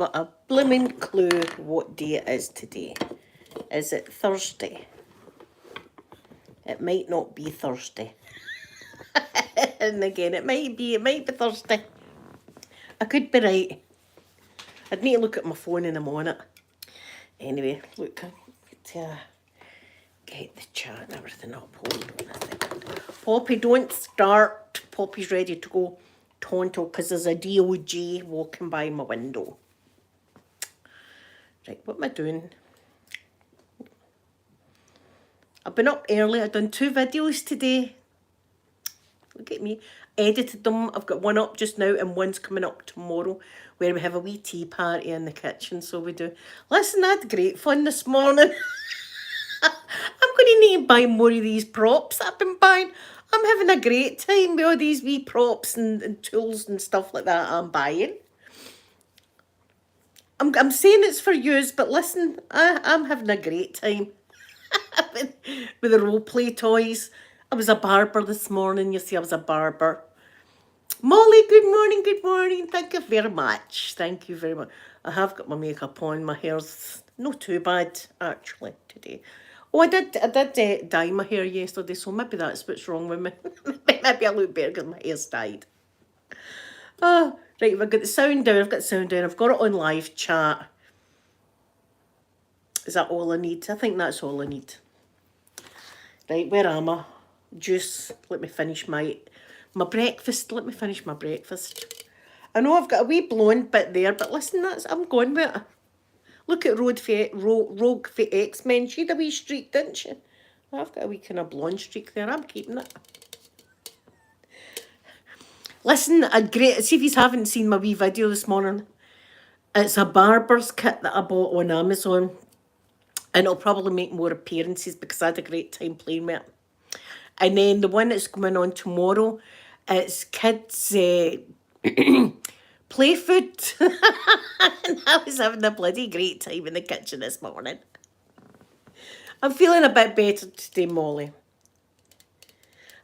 Not a blooming clue what day it is today. Is it Thursday? It might not be Thursday. And again, it might be Thursday. I could be right. I'd need to look at my phone and I'm on it. Anyway, look, to get the chat and everything up. Hold on a second. Poppy, don't start. Poppy's ready to go Tonto because there's a DOJ walking by my window. Right, what am I doing? I've been up early. I've done 2 videos today. Look at me. Edited them. I've got one up just now and one's coming up tomorrow where we have a wee tea party in the kitchen. So we do. Listen, I had great fun this morning. I'm going to need to buy more of these props I've been buying. I'm having a great time with all these wee props and tools and stuff like that I'm buying. I'm saying it's for yous, but listen, I'm having a great time with the role play toys. I was a barber this morning. You see, I was a barber. Molly, good morning, good morning. Thank you very much. Thank you very much. I have got my makeup on. My hair's not too bad, actually, today. Oh, I did dye my hair yesterday, so maybe that's what's wrong with me. Maybe I look better because my hair's dyed. Oh, right, I've got the sound down. I've got the sound down. I've got it on live chat. Is that all I need? I think that's all I need. Right, where am I? Juice. Let me finish my breakfast. Let me finish my breakfast. I know I've got a wee blonde bit there, but listen, I'm going with it. Look at Rogue for X-Men. She had a wee streak, didn't she? I've got a wee kind of blonde streak there. I'm keeping it. Listen, see if you haven't seen my wee video this morning. It's a barber's kit that I bought on Amazon. And it'll probably make more appearances because I had a great time playing with it. And then the one that's coming on tomorrow, it's kids' play food. And I was having a bloody great time in the kitchen this morning. I'm feeling a bit better today, Molly.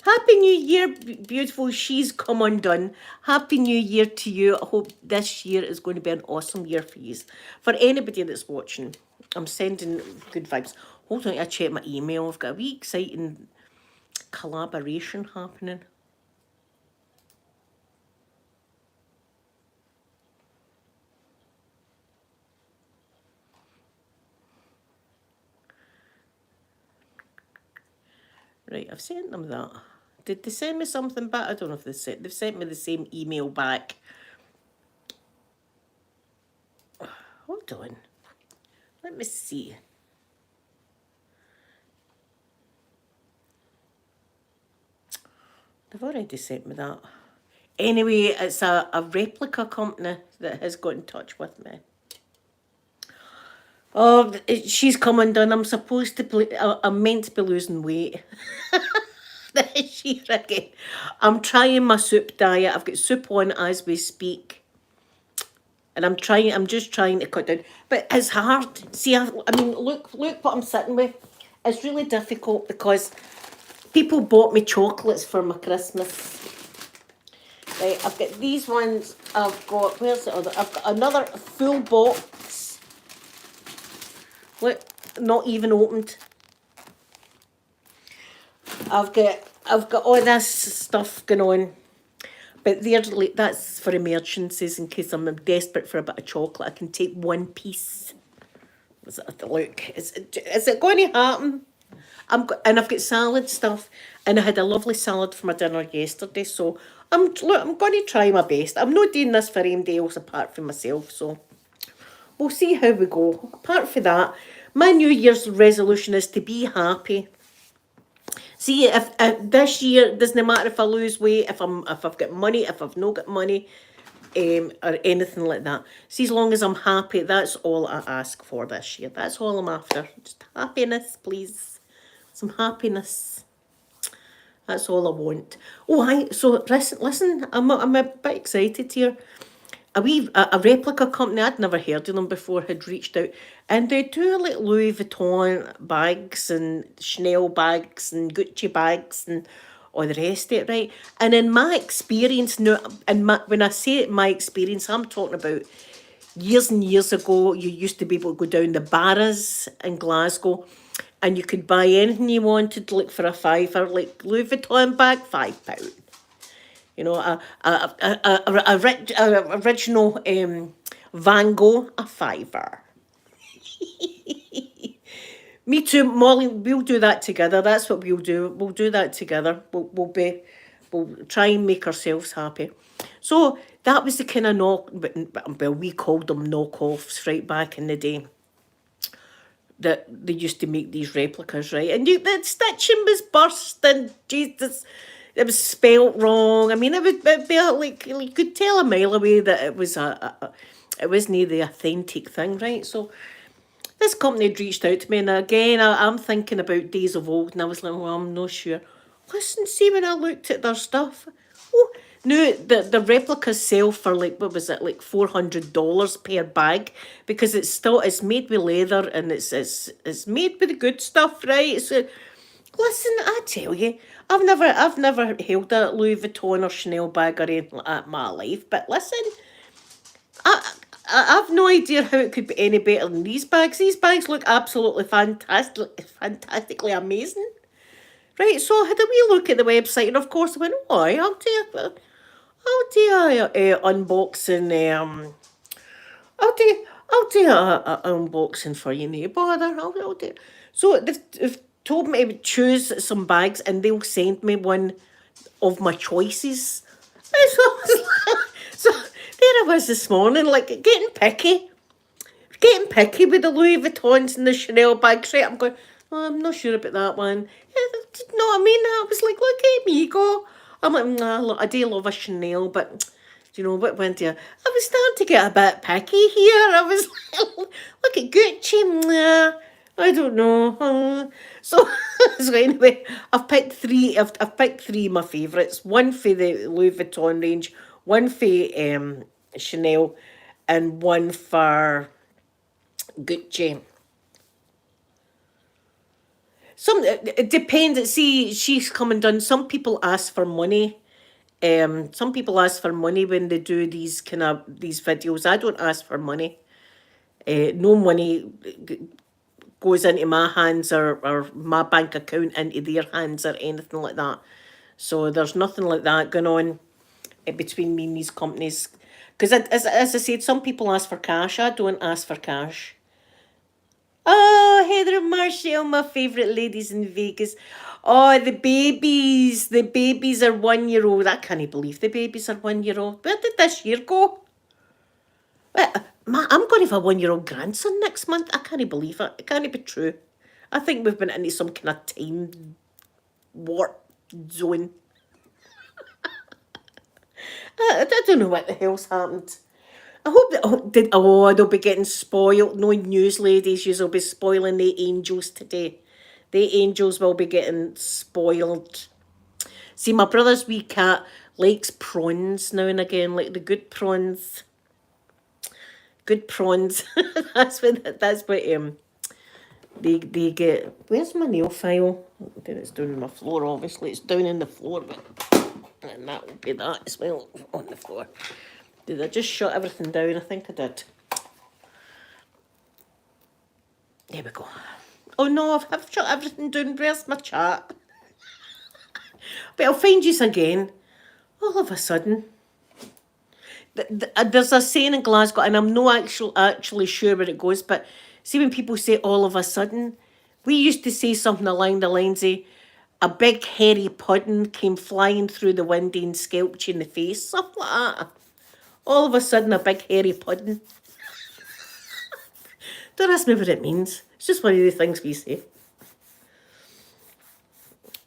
Happy New Year, beautiful. She's come undone. Happy New Year to you. I hope this year is going to be an awesome year for you. For anybody that's watching, I'm sending good vibes. Hold on, I check my email. I've got a wee exciting collaboration happening. Right, I've sent them that. Did they send me something back? I don't know if they've sent me the same email back. Hold on. Let me see. They've already sent me that. Anyway, it's a replica company that has got in touch with me. Oh, she's come undone. I'm supposed to play. I'm meant to be losing weight. This year again. I'm trying my soup diet. I've got soup on as we speak. And I'm just trying to cut down. But it's hard. See, I mean, look what I'm sitting with. It's really difficult because people bought me chocolates for my Christmas. Right, I've got these ones. I've got, where's the other? I've got another full box. Look, not even opened. I've got all this stuff going on. But that's for emergencies in case I'm desperate for a bit of chocolate. I can take one piece. Look, is it going to happen? And I've got salad stuff, and I had a lovely salad for my dinner yesterday. So I'm going to try my best. I'm not doing this for anybody else apart from myself. So we'll see how we go. Apart from that, my New Year's resolution is to be happy. See, if this year, it doesn't matter if I lose weight, if I've got money, if I've not got money, or anything like that. See, as long as I'm happy, that's all I ask for this year. That's all I'm after. Just happiness, please. Some happiness. That's all I want. Oh, so listen, I'm a bit excited here. A replica company, I'd never heard of them before, had reached out, and they do like Louis Vuitton bags and Chanel bags and Gucci bags and all the rest of it, right? And in my experience, now, when I say my experience, I'm talking about years and years ago, you used to be able to go down the Barras in Glasgow and you could buy anything you wanted, like for a fiver, like Louis Vuitton bag, £5. You know, a original Van Gogh, a fiver. Me too, Molly. We'll do that together. That's what we'll do. We'll do that together. We'll try and make ourselves happy. So that was the kind of well, we called them knockoffs right back in the day. That they used to make these replicas, right? And the stitching was bursting. Jesus, it was spelt wrong. I mean, it'd be like you could tell a mile away that it was it wasn't the authentic thing, right? So this company had reached out to me, and again, I'm thinking about days of old, and I was like, well, I'm not sure. Listen, see, when I looked at their stuff, oh, no, the replicas sell for like, what was it, like $400 per bag, because it's made with leather, and it's made with the good stuff, right? So, listen, I tell you, I've never held a Louis Vuitton or Chanel bag or anything like that in my life, but listen, I've no idea how it could be any better than these bags. These bags look absolutely fantastically amazing. Right, so I had a wee look at the website, and of course I went, oh, I'll do a unboxing. I'll do a unboxing for you, no bother. I'll do. So they've told me to choose some bags, and they'll send me one of my choices. And so, so there I was this morning, like getting picky with the Louis Vuittons and the Chanel bags, right? I'm going, oh, I'm not sure about that one. Yeah, you know what I mean? I was like, look at me go. I'm like, nah, look, I do love a Chanel, but do you know what went there? I was starting to get a bit picky here. I was like, look at Gucci. Nah, I don't know. So, so anyway, I've picked three. I've picked three of my favourites. One for the Louis Vuitton range, one for Chanel, and one for Gucci. It depends. See, she's come and done. Some people ask for money. Some people ask for money when they do these videos. I don't ask for money. No money goes into my hands or my bank account into their hands or anything like that. So there's nothing like that going on between me and these companies. Because as I said, some people ask for cash. I don't ask for cash. Oh, Heather and Marshall, my favourite ladies in Vegas. Oh, the babies. The babies are 1 year old. I can't believe the babies are 1 year old. Where did this year go? I'm going to have a 1 year old grandson next month. I can't believe it. It can't be true. I think we've been into some kind of time warp zone. I don't know what the hell's happened. I hope that they'll be getting spoiled. No news ladies, you'll be spoiling the angels today. The angels will be getting spoiled. See, my brother's wee cat likes prawns now and again, like the good prawns. Good prawns. that's what they get. Where's my nail file? Then it's down on the floor. Obviously, it's down in the floor, but and that will be that as well on the floor. Did I just shut everything down? I think I did. There we go. Oh no, I've shut everything down. Where's my chat? But I'll find you again. All of a sudden. There's a saying in Glasgow, and I'm not actually sure where it goes, but see when people say all of a sudden, we used to say something along the lines of, a big hairy pudding came flying through the window and scalped you in the face, something like that. All of a sudden, a big hairy pudding. Don't ask me what it means. It's just one of the things we say.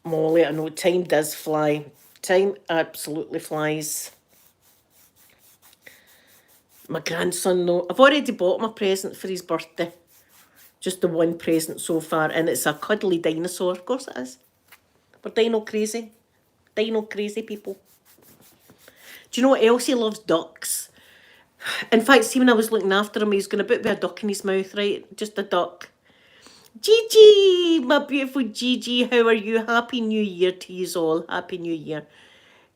Molly, I know time does fly. Time absolutely flies. My grandson, though, I've already bought my present for his birthday. Just the one present so far, and it's a cuddly dinosaur. Of course it is. We're dino crazy. Dino crazy people. Do you know what else he loves? Ducks. In fact, see, when I was looking after him, he was going to put a duck in his mouth, right? Just a duck. Gigi, my beautiful Gigi, how are you? Happy New Year to you all. Happy New Year.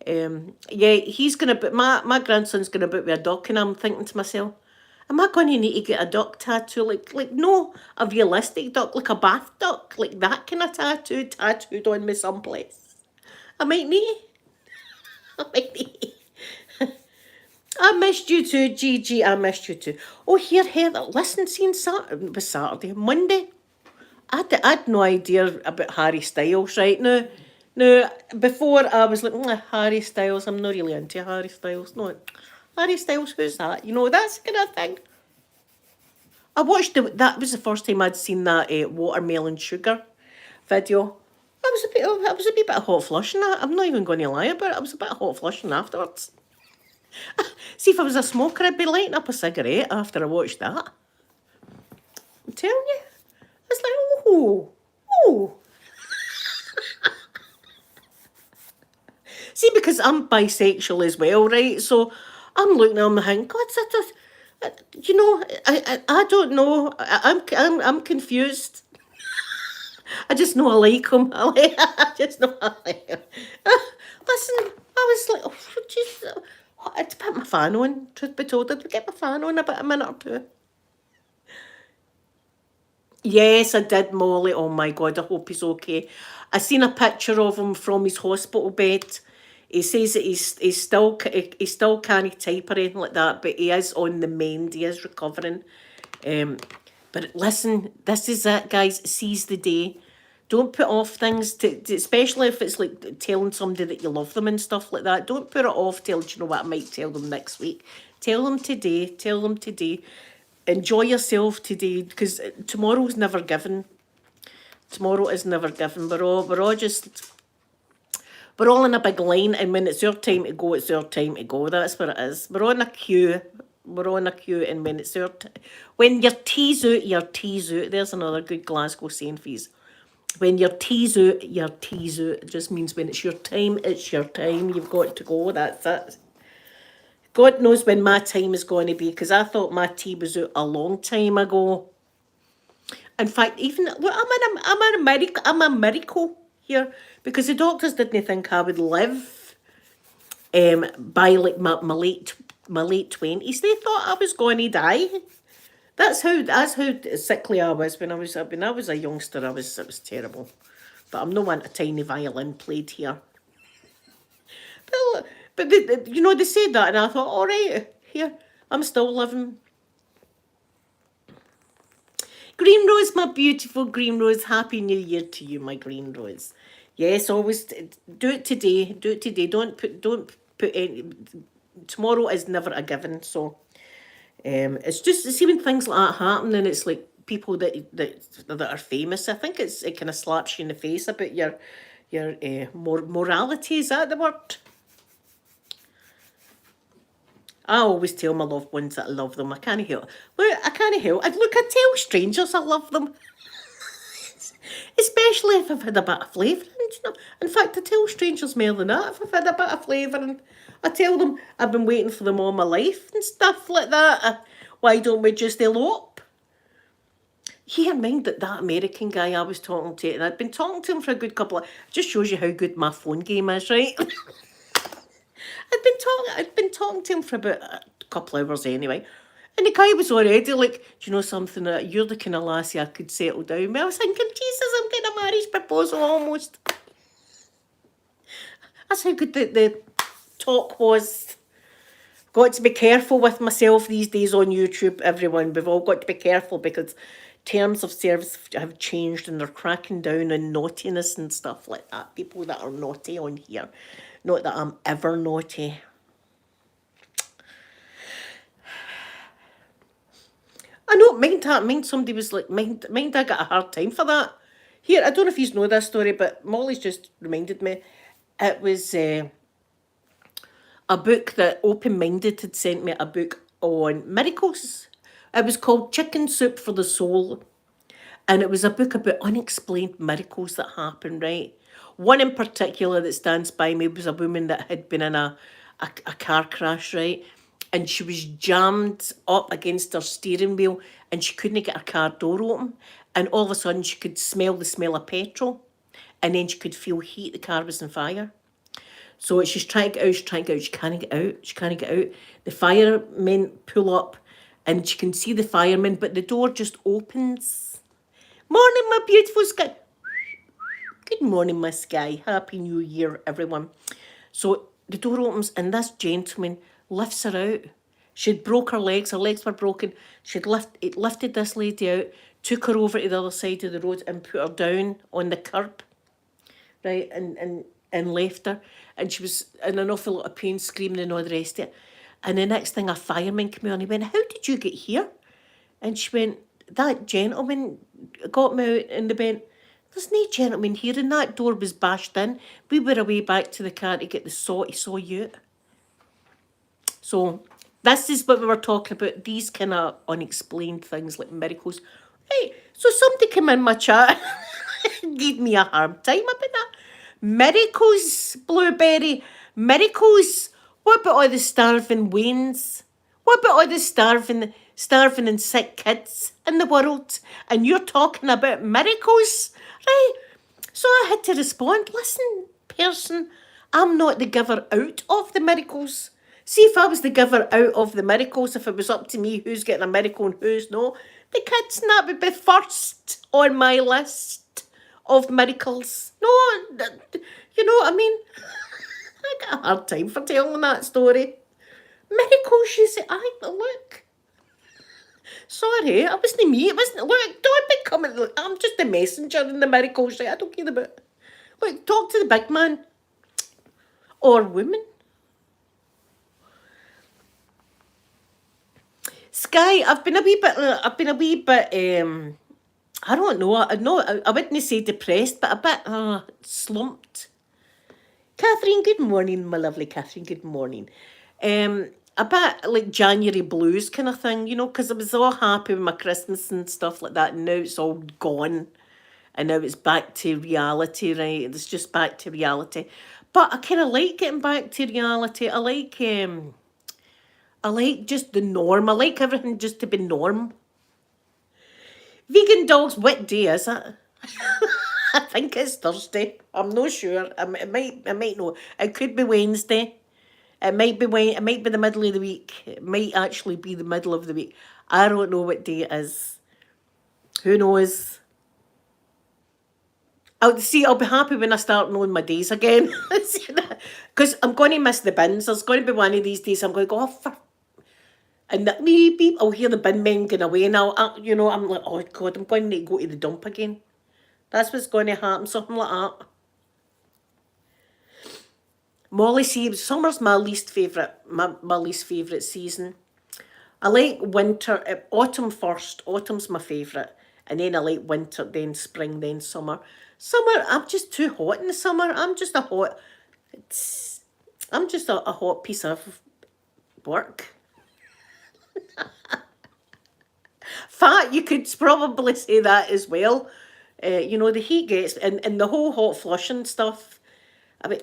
Yeah, he's going to put, my grandson's going to put a duck, and I'm thinking to myself, Am I going to need to get a duck tattoo? Like no, a realistic duck, like a bath duck, like that kind of tattoo tattooed on me someplace. I might need. I might need. I missed you too, Gigi. I missed you too. Oh, here, Heather. Listen, seeing Saturday, was Saturday, Monday. I had no idea about Harry Styles right now. Now, before I was like, Harry Styles, I'm not really into Harry Styles. No, Harry Styles, who's that? You know, that's the kind of thing. I watched that was the first time I'd seen that watermelon sugar video. I was a wee bit of hot flushing. I'm not even going to lie about it. I was a bit of hot flushing afterwards. See, if I was a smoker, I'd be lighting up a cigarette after I watched that. I'm telling you. It's like, oh, oh. See, because I'm bisexual as well, right? So I'm looking at him and thinking, God, you know, I don't know. I'm confused. I just know I like him. I just know I like him. Listen, I was like, oh, jeez. I had to put my fan on, truth be told. I'd get my fan on about a minute or two. Yes, I did, Molly. Oh my God, I hope he's okay. I seen a picture of him from his hospital bed. He says that he still can't type or anything like that, but he is on the mend. He is recovering. Um, but listen, this is it, guys. Seize the day. Don't put off things, especially if it's like telling somebody that you love them and stuff like that. Don't put it off till, you know what, I might tell them next week. Tell them today. Tell them today. Enjoy yourself today because tomorrow's never given. Tomorrow is never given. We're all in a big line, and when it's your time to go, it's your time to go. That's what it is. We're on a queue. We're on a queue, and when it's when your tea's out, your tea's out. There's another good Glasgow saying for you. When your tea's out, your tea's out. It just means when it's your time, it's your time. You've got to go. That's it. God knows when my time is going to be, because I thought my tea was out a long time ago. In fact, even well, I'm a miracle here because the doctors didn't think I would live by like my late 20s. They thought I was going to die. That's how sickly I was when I was a youngster. It was terrible. But I'm no one a tiny violin played here. But you know, they said that, and I thought, all right, here I'm still living. Green Rose, my beautiful Green Rose, Happy New Year to you, my Green Rose. Yes, always do it today. Do it today. Don't put any. Tomorrow is never a given. So, it's just see when things like that happen, and it's like people that are famous. I think it kind of slaps you in the face about your morality. Is that the word? I always tell my loved ones that I love them. I can't help. Look, I can't help. Look, I tell strangers I love them. Especially if I've had a bit of flavouring. You know? In fact, I tell strangers more than that if I've had a bit of flavouring. I tell them I've been waiting for them all my life and stuff like that. Why don't we just elope? Keep in mind that American guy I was talking to, and I'd been talking to him for a good couple of... Just shows you how good my phone game is, right? I'd been talking to him for about a couple of hours anyway. And the guy was already like, do you know something? You're the kind of lassie I could settle down with. I was thinking, Jesus, I'm getting a marriage proposal almost. That's how good the talk was. Got to be careful with myself these days on YouTube, everyone. We've all got to be careful because terms of service have changed and they're cracking down on naughtiness and stuff like that. People that are naughty on here. Not that I'm ever naughty. I know, mind somebody was like, mind I got a hard time for that. Here, I don't know if you know this story, but Molly's just reminded me. It was a book that Open Minded had sent me, a book on miracles. It was called Chicken Soup for the Soul. And it was a book about unexplained miracles that happen, right? One in particular that stands by me was a woman that had been in a car crash, right? And she was jammed up against her steering wheel and she couldn't get her car door open. And all of a sudden she could smell the smell of petrol. And then she could feel heat, the car was on fire. So she's trying to get out, she can't get out. The firemen pull up and she can see the firemen, but the door just opens. Morning, my beautiful Sky. Good morning, my Sky. Happy New Year, everyone. So the door opens, and this gentleman lifts her out. She'd broke her legs were broken. It lifted this lady out, took her over to the other side of the road and put her down on the curb, right, and left her. And she was in an awful lot of pain, screaming and all the rest of it. And the next thing, a fireman came on. He went, "How did you get here?" And she went, "That gentleman got me out." And they went, "There's no gentleman here, and that door was bashed in. We were away back to the car to get the saw to saw you out." So this is what we were talking about, these kind of unexplained things like miracles. Right, so somebody came in my chat and gave me a hard time about that. Miracles, Blueberry, miracles. What about all the starving Waynes? What about all the starving and sick kids in the world? And you're talking about miracles, right? So I had to respond, "Listen, person, I'm not the giver out of the miracles. See, if I was the giver out of the miracles, if it was up to me who's getting a miracle and who's no, the kids and that would be first on my list of miracles. No, you know what I mean? I got a hard time for telling that story. Miracles, you say, look. Sorry, it wasn't me. It wasn't. Look, don't be coming. Look, I'm just a messenger in the miracles. Right? I don't care about. Look, talk to the big man or woman. Sky, I've been a wee bit. I don't know. I wouldn't say depressed, but a bit slumped. Catherine, good morning, my lovely Catherine. Good morning. A bit like January blues kind of thing, you know, because I was all happy with my Christmas and stuff like that, and now it's all gone, and now it's back to reality, right? It's just back to reality. But I kind of like getting back to reality. I like just the norm. I like everything just to be norm. Vegan dogs, what day is it? I think it's Thursday. I'm not sure. It might not. It could be Wednesday. It might be it might be the middle of the week. It might actually be the middle of the week. I don't know what day it is. Who knows? I'll be happy when I start knowing my days again. Because I'm going to miss the bins. There's going to be one of these days I'm going to go, and maybe I'll hear the bin men going away, and I'm like, oh God, I'm going to go to the dump again. That's what's going to happen, something like that. Molly says summer's my least favourite, my least favourite season. I like winter, autumn first. Autumn's my favourite, and then I like winter, then spring, then summer. Summer, I'm just too hot in the summer. I'm just a hot piece of work. Fat, you could probably say that as well. The heat gets, and the whole hot flushing stuff. I mean,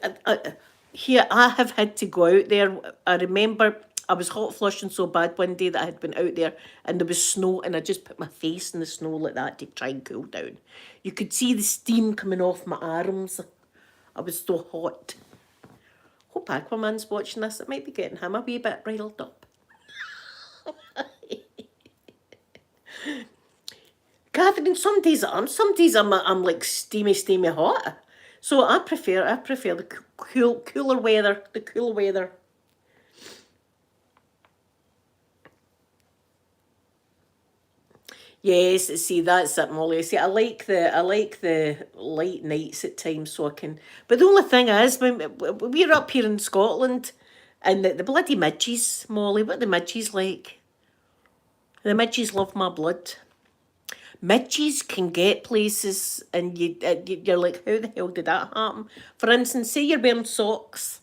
here I have had to go out there. I remember I was hot flushing so bad one day that I had been out there and there was snow, and I just put my face in the snow like that to try and cool down. You could see the steam coming off my arms. I was so hot. Hope Aquaman's watching this. It might be getting him a wee bit riled up. Catherine, some days I'm like steamy hot. So I prefer the cooler weather, the cool weather. Yes, see that's it, Molly. See, I like the light nights at times, so I can. But the only thing is, when we're up here in Scotland, and the bloody midges, Molly. What are the midges like? The midges love my blood. Midges can get places, and you're like, how the hell did that happen? For instance, say you're wearing socks,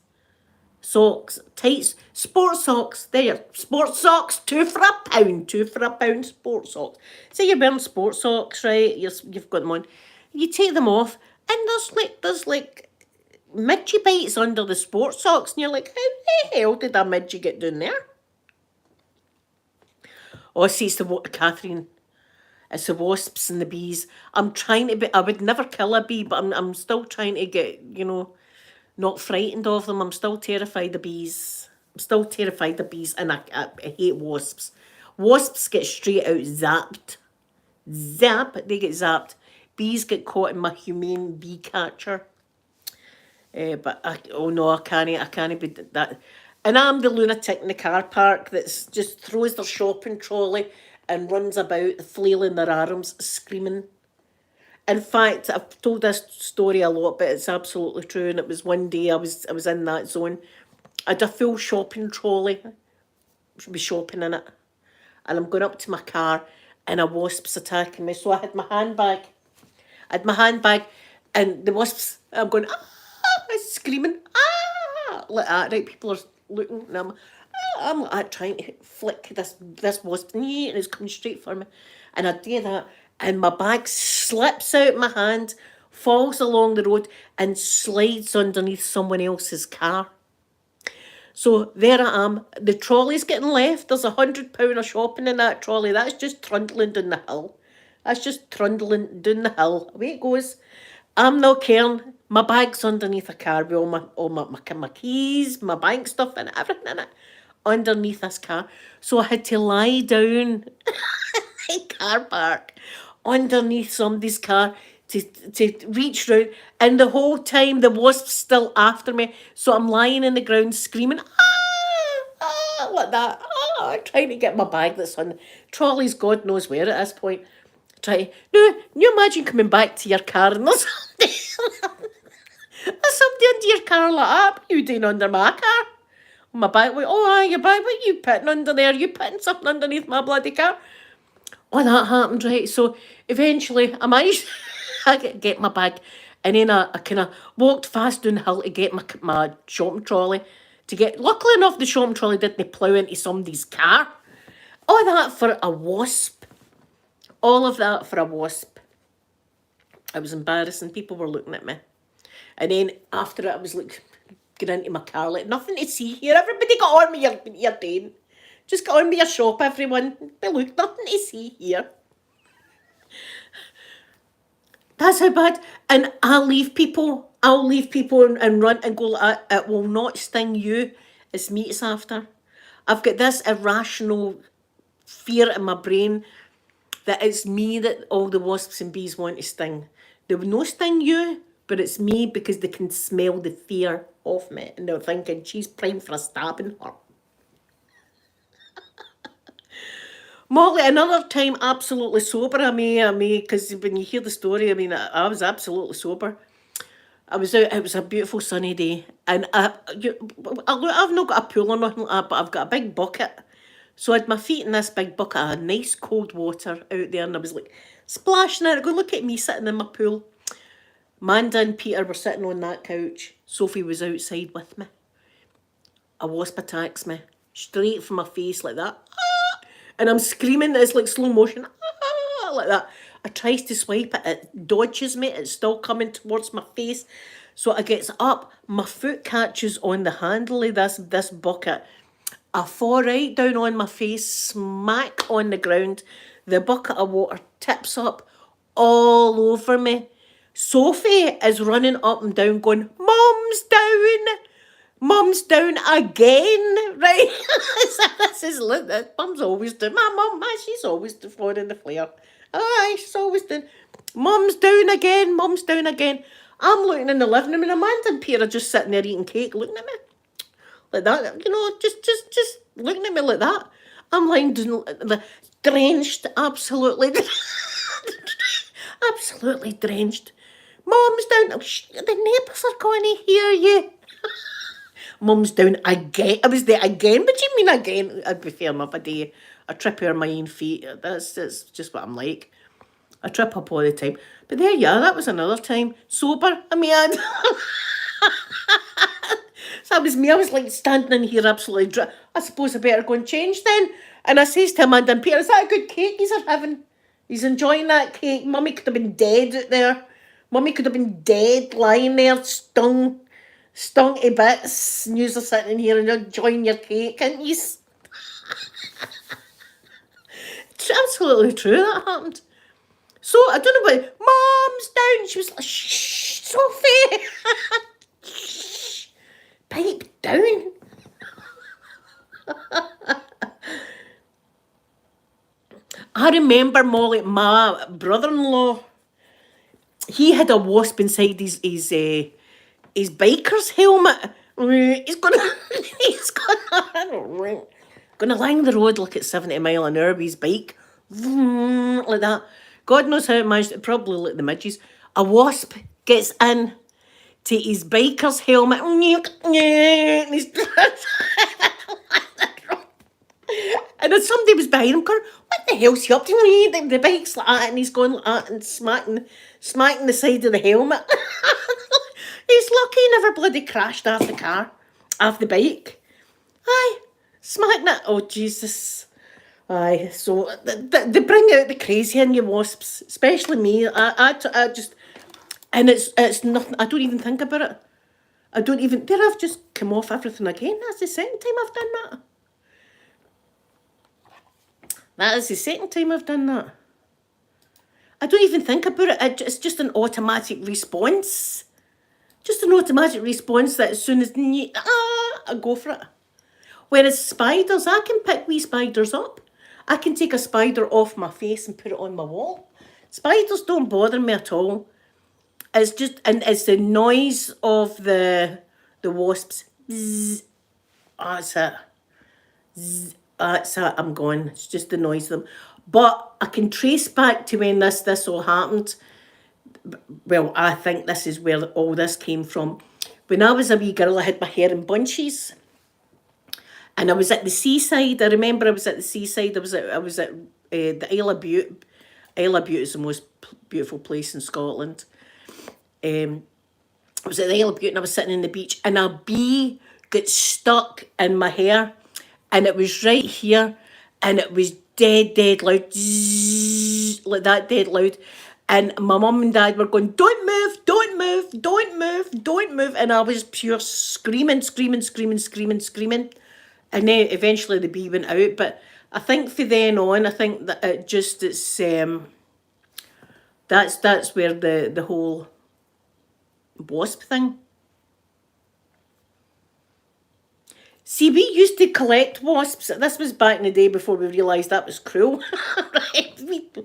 tights, sports socks. There, sports socks, £2 for a pound, sports socks. Say you're wearing sports socks, right? You've got them on. You take them off, and there's like midgie bites under the sports socks, and you're like, how the hell did that midgie get down there? Oh, see, it's Catherine. It's the wasps and the bees. I'm trying to be. I would never kill a bee, but I'm still trying to get, not frightened of them. I'm still terrified of bees. And I hate wasps. Wasps get straight out zapped. Zap, they get zapped. Bees get caught in my humane bee catcher. But oh no, I can't be that. And I'm the lunatic in the car park that's just throws their shopping trolley and runs about flailing their arms, screaming. In fact, I've told this story a lot, but it's absolutely true. And it was one day I was in that zone. I had a full shopping trolley, should be shopping in it, and I'm going up to my car, and a wasp's attacking me. So I had my handbag. And the wasps. I'm going screaming like that. Right, people are looking, and I'm like that, trying to flick this wasp, and it's coming straight for me. And I do that, and my bag slips out of my hand, falls along the road, and slides underneath someone else's car. So there I am. The trolley's getting left. There's £100 of shopping in that trolley. That's just trundling down the hill. That's just trundling down the hill. Away it goes. I'm not caring. My bag's underneath a car with all my keys, my bank stuff, and everything in it. Underneath this car. So I had to lie down in car park underneath somebody's car to reach round, and the whole time the wasp's still after me. So I'm lying in the ground screaming, like that, trying to get my bag that's on trolley's God knows where at this point. Now, can you imagine coming back to your car and there's somebody under your car like that? What are you doing under my car? My bag, your bag, what are you putting under there? You putting something underneath my bloody car? Oh, that happened, right? So eventually I managed I get my bag, and then I kind of walked fast down the hill to get my shopping trolley. Luckily enough, the shopping trolley didn't plough into somebody's car. All that for a wasp. All of that for a wasp. I was embarrassing. People were looking at me. And then after it, I was like, getting into my car, like, nothing to see here. Everybody got on with your day. Just get on with your shop, everyone. But look, nothing to see here. That's how bad. And I'll leave people and run and go like that. It will not sting you. It's me it's after. I've got this irrational fear in my brain that it's me that all the wasps and bees want to sting. They will not sting you, but it's me because they can smell the fear of me. And they're thinking, she's primed for a stabbing her. Molly, another time absolutely sober, I may, because when you hear the story, I was absolutely sober. I was out, it was a beautiful sunny day, and I've not got a pool or nothing like that, but I've got a big bucket. So I had my feet in this big bucket of nice cold water out there, and I was like splashing in it. Go, look at me sitting in my pool. Manda and Peter were sitting on that couch. Sophie was outside with me. A wasp attacks me straight from my face like that. And I'm screaming, it's like slow motion, like that. I tries to swipe it, it dodges me, it's still coming towards my face. So I gets up, my foot catches on the handle of this bucket. I fall right down on my face, smack on the ground. The bucket of water tips up all over me. Sophie is running up and down going, Mum's down! Mum's down again, right? This is look. Mum's always doing. My mum, she's always falling the flare. Aye, she's always doing. Mum's down again. Mum's down again. I'm looking in the living room, and Amanda and Peter are just sitting there eating cake, looking at me like that. You know, just looking at me like that. I'm lying drenched, absolutely, absolutely drenched. Mum's down. Oh, the neighbours are going to hear you. Mum's down again. I was there again. What do you mean again? I'd be fair enough. I trip over my own feet. That's just what I'm like. I trip up all the time. But there you are. That was another time. Sober. So that was me. I was like standing in here absolutely dry. I suppose I better go and change then. And I says to Amanda and Peter, is that a good cake he's having? He's enjoying that cake. Mummy could have been dead out there. Mummy could have been dead lying there, stung to bits, and you're sitting here and you're enjoying your cake, can't you? It's absolutely true, that happened. So, I don't know about, Mum's down. She was like, shh, Sophie. Shh, pipe down. I remember Molly, my brother-in-law, he had a wasp inside his biker's helmet. He's gonna he's gonna line the road like at 70 mile an hour with his bike. Like that. God knows how it managed to, probably like the midges. A wasp gets in to his biker's helmet and he's and then somebody was behind him going, what the hell's he up to? The bike's like that and he's going like that and smacking the side of the helmet. He's lucky he never bloody crashed off the car, off the bike. Aye, smacking it. Oh, Jesus. Aye, so they bring out the crazy in you wasps, especially me. I just, and it's nothing, I don't even think about it. I don't even, there I've just come off everything again. That's the second time I've done that. That is the second time I've done that. I don't even think about it. It's just an automatic response. Just an automatic response that as soon as I go for it. Whereas spiders, I can pick wee spiders up. I can take a spider off my face and put it on my wall. Spiders don't bother me at all. It's just, and it's the noise of the wasps. Zzz. That's it. Zzz. That's it. I'm gone. It's just the noise of them. But I can trace back to when this all happened. Well, I think this is where all this came from. When I was a wee girl, I had my hair in bunches. And I was at the seaside. I remember I was at the seaside. I was at the Isle of Bute. Isle of Bute is the most beautiful place in Scotland. I was at the Isle of Bute and I was sitting on the beach and a bee got stuck in my hair and it was right here and it was dead loud. Zzz, like that, dead loud. And my mum and dad were going, don't move, don't move, don't move, don't move. And I was pure screaming. And then eventually the bee went out. But I think from then on, I think that that's where the whole wasp thing. See, we used to collect wasps. This was back in the day before we realised that was cruel. Right?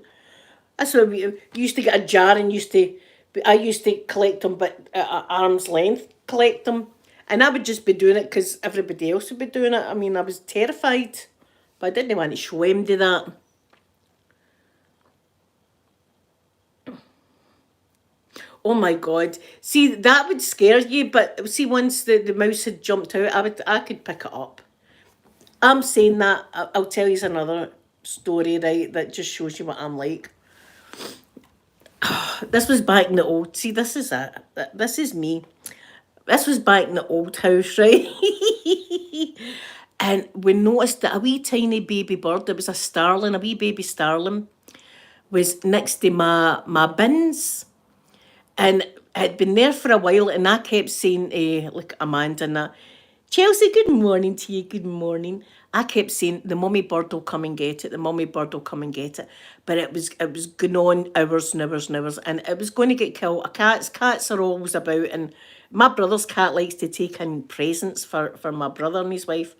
That's why we used to get a jar and I used to collect them, but at arm's length, collect them. And I would just be doing it because everybody else would be doing it. I mean, I was terrified, but I didn't want to show him do that. Oh my God. See, that would scare you, but see, once the mouse had jumped out, I could pick it up. I'm saying that, I'll tell you another story, right, that just shows you what I'm like. This was back in the old, see, this is it. This is me. This was back in the old house, right? And we noticed that a wee tiny baby bird, it was a starling, a wee baby starling, was next to my bins. And it had been there for a while, and I kept saying, like Amanda and that, Chelsea, good morning to you, good morning. I kept saying, the mummy bird will come and get it, the mummy bird will come and get it. But it was going on hours and hours and hours, and it was going to get killed. Cats are always about, and my brother's cat likes to take in presents for my brother and his wife.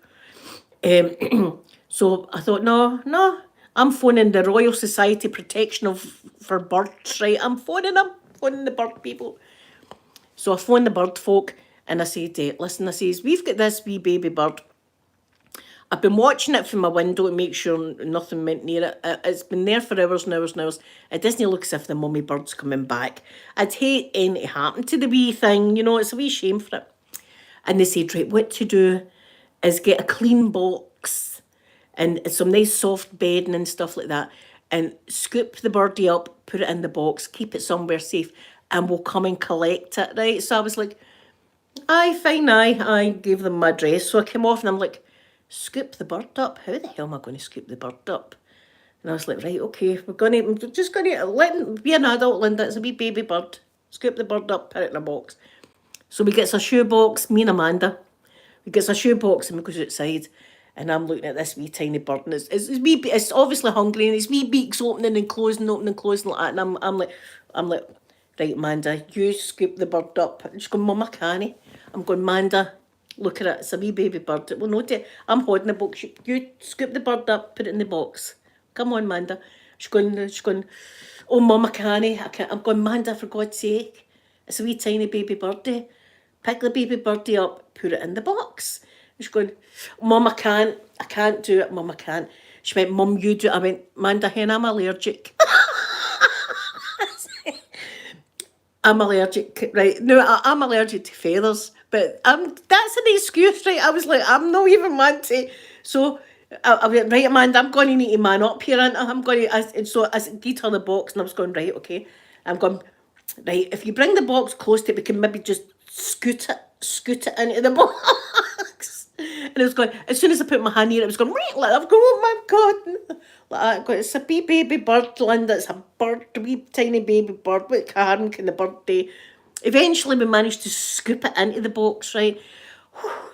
So I thought, no, I'm phoning the Royal Society Protection for Birds, right? I'm phoning them, phoning the bird people. So I phoned the bird folk and I said, listen, I says, we've got this wee baby bird. I've been watching it from my window to make sure nothing went near it. It's been there for hours and hours and hours. It doesn't look as if the mummy bird's coming back. I'd hate anything to happen to the wee thing, it's a wee shame for it. And they said, right, what to do is get a clean box and some nice soft bedding and stuff like that, and scoop the birdie up, put it in the box, keep it somewhere safe, and we'll come and collect it, right? So I was like, aye, fine, aye. I gave them my address. So I came off and I'm like, scoop the bird up? How the hell am I going to scoop the bird up? And I was like, right, okay, we're just going to let him be an adult, Linda. It's a wee baby bird. Scoop the bird up, put it in a box. So we get a shoebox, me and Amanda. We get a shoebox and we go outside. And I'm looking at this wee tiny bird, and it's obviously hungry, and its wee beak's opening and closing like that. And I'm like, right, Amanda, you scoop the bird up. And she's going, Mum, I can't. I'm going, Amanda, look at it. It's a wee baby bird. It will not. I'm holding the box. You scoop the bird up, put it in the box. Come on, Amanda. She's going, oh, Mum, I can't. I'm going, Manda, for God's sake. It's a wee tiny baby birdie. Pick the baby birdie up, put it in the box. She's going, Mum, I can't do it, Mum, I can't. She went, Mum, you do it. I went, Manda, hen, I'm allergic. I'm allergic, right? No, I'm allergic to feathers, but that's an excuse, right? I was like, I'm not even meant to. So I went, right, Amanda, I'm going to need to man up here, and I'm going to. So I gave her the box, and I was going, right, okay. I'm going, right. If you bring the box close to it, we can maybe just scoot it into the box. And it was going, as soon as I put my hand here, it was going, right, like, I've gone, oh my God. Like that. It's a wee baby bird, Linda. It's a bird, a wee tiny baby bird. What harm can the bird do? Eventually, we managed to scoop it into the box, right?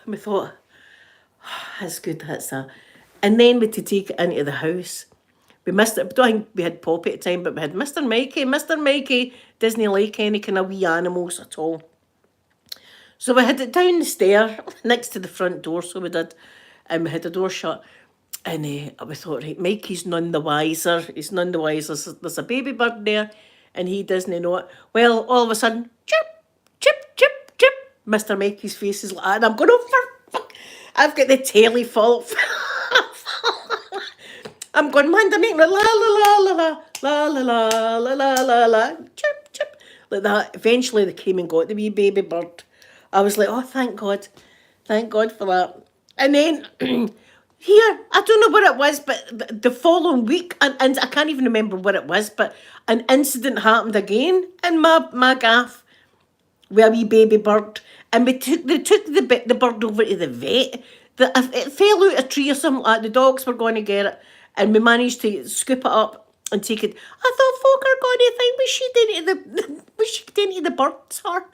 And we thought, that's good, that's that. And then we had to take it into the house. We missed it. I don't think we had Poppy at the time, but we had Mr. Mikey. Mr. Mikey doesn't like any kind of wee animals at all. So we had it down the stair next to the front door, so we did. And we had the door shut. And we thought, right, Mikey's none the wiser. He's none the wiser. There's a baby bird there, and he doesn't know it. Well, all of a sudden, chip, chip, chip, chip. Mr. Mikey's face is like that, and I'm going, oh, for fuck. I've got the telly full. I'm going, man, they're making la la la la la la la la la la la la, chip, chip, like that. Eventually, they came and got the wee baby bird. I was like, oh, thank God for that. And then here, I don't know what it was, but the following week, and I can't even remember what it was, but an incident happened again in my gaff with a wee baby bird, and they took the bird over to the vet. It fell out a tree or something like that. The dogs were going to get it, and we managed to scoop it up and take it. I thought folk are going to think we should into the bird's heart.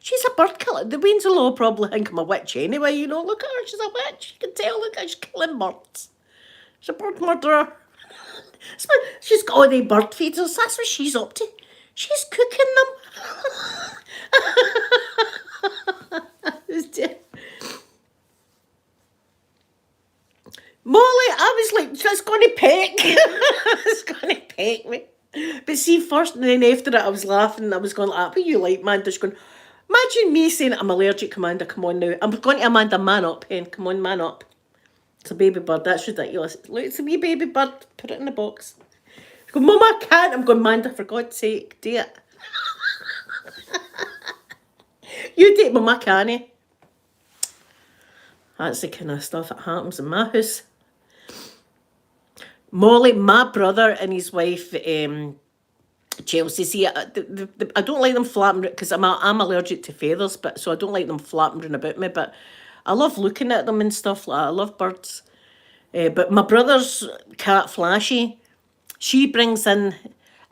She's a bird killer. The Waynes will all probably think I'm a witch anyway, you know. Look at her, she's a witch. You can tell, look at her, she's killing birds. She's a bird murderer. She's got all the bird feeders, that's what she's up to. She's cooking them. Molly, I was like, it's going to peck. It's going to peck me. But see, first and then after it, I was laughing. I was going like, what you like, man? She's going, imagine me saying I'm allergic, Amanda, come on now. I'm going to Amanda, man up, hen. Come on, man up. It's a baby bird. That's ridiculous. Look, it's a wee baby bird. Put it in the box. She goes, Mum, I can't. I'm going, Amanda, for God's sake, do it. You do it, Mum, I can't. That's the kind of stuff that happens in my house. Molly, my brother and his wife, Chelsea, see, I don't like them flapping, because I'm allergic to feathers, but so I don't like them flapping about me, but I love looking at them and stuff like that. I love birds. But my brother's cat, Flashy, she brings in,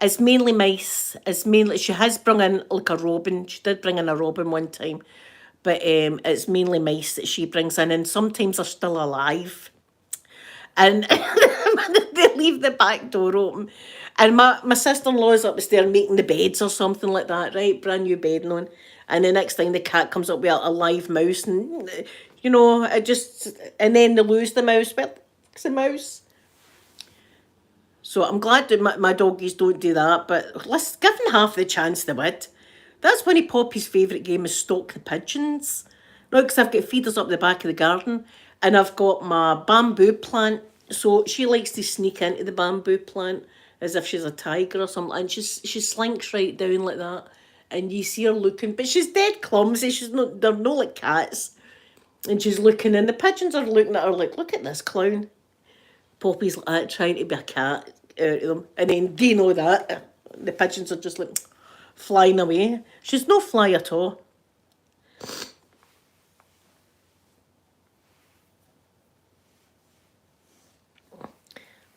it's mainly mice, she has brought in like a robin, she did bring in a robin one time, but it's mainly mice that she brings in, and sometimes they're still alive. And they leave the back door open. And my sister-in-law's up there making the beds or something like that, right? Brand new bedding on. And the next thing the cat comes up with a live mouse, and, you know, and then they lose the mouse. Well, it's a mouse. So I'm glad that my doggies don't do that, but given half the chance they would. That's one of Poppy's favourite game is Stalk the Pigeons. No, because I've got feeders up the back of the garden, and I've got my bamboo plant, so she likes to sneak into the bamboo plant as if she's a tiger or something, and she slinks right down like that, and you see her looking, but she's dead clumsy, they're not like cats, and she's looking, and the pigeons are looking at her like, look at this clown. Poppy's like that, trying to be a cat out of them, and then do you know that? The pigeons are just like flying away. She's no fly at all.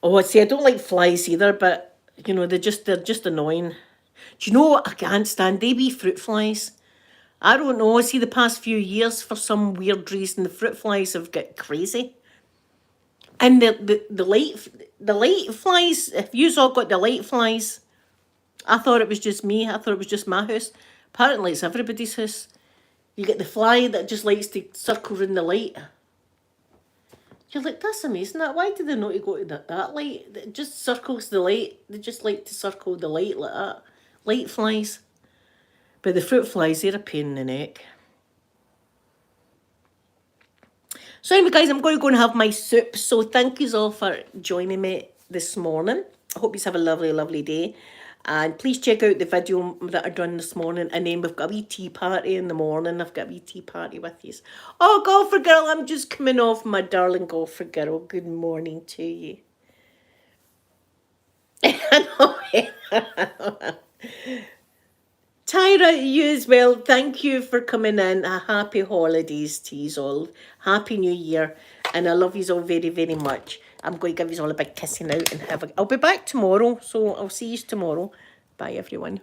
Oh, see, I don't like flies either, but, you know, they're just annoying. Do you know what I can't stand? They be fruit flies. I don't know. See, the past few years, for some weird reason, the fruit flies have got crazy. And the light flies, if you've all got the light flies, I thought it was just me. I thought it was just my house. Apparently, it's everybody's house. You get the fly that just likes to circle around the light. You're like, that's amazing. That why do they not go to that light? It just circles the light. They just like to circle the light like that. Light flies. But the fruit flies, they're a pain in the neck. So anyway, guys, I'm going to go and have my soup. So thank you all for joining me this morning. I hope you have a lovely, lovely day. And please check out the video that I done this morning. And then we've got a wee tea party in the morning. I've got a wee tea party with you. Oh, golfer girl, I'm just coming off, my darling golfer girl. Good morning to you. Tyra, you as well. Thank you for coming in. A happy holidays to you all. Happy New Year. And I love you all very, very much. I'm going to give you all a big kissing out and I'll be back tomorrow. So I'll see you tomorrow. Bye, everyone.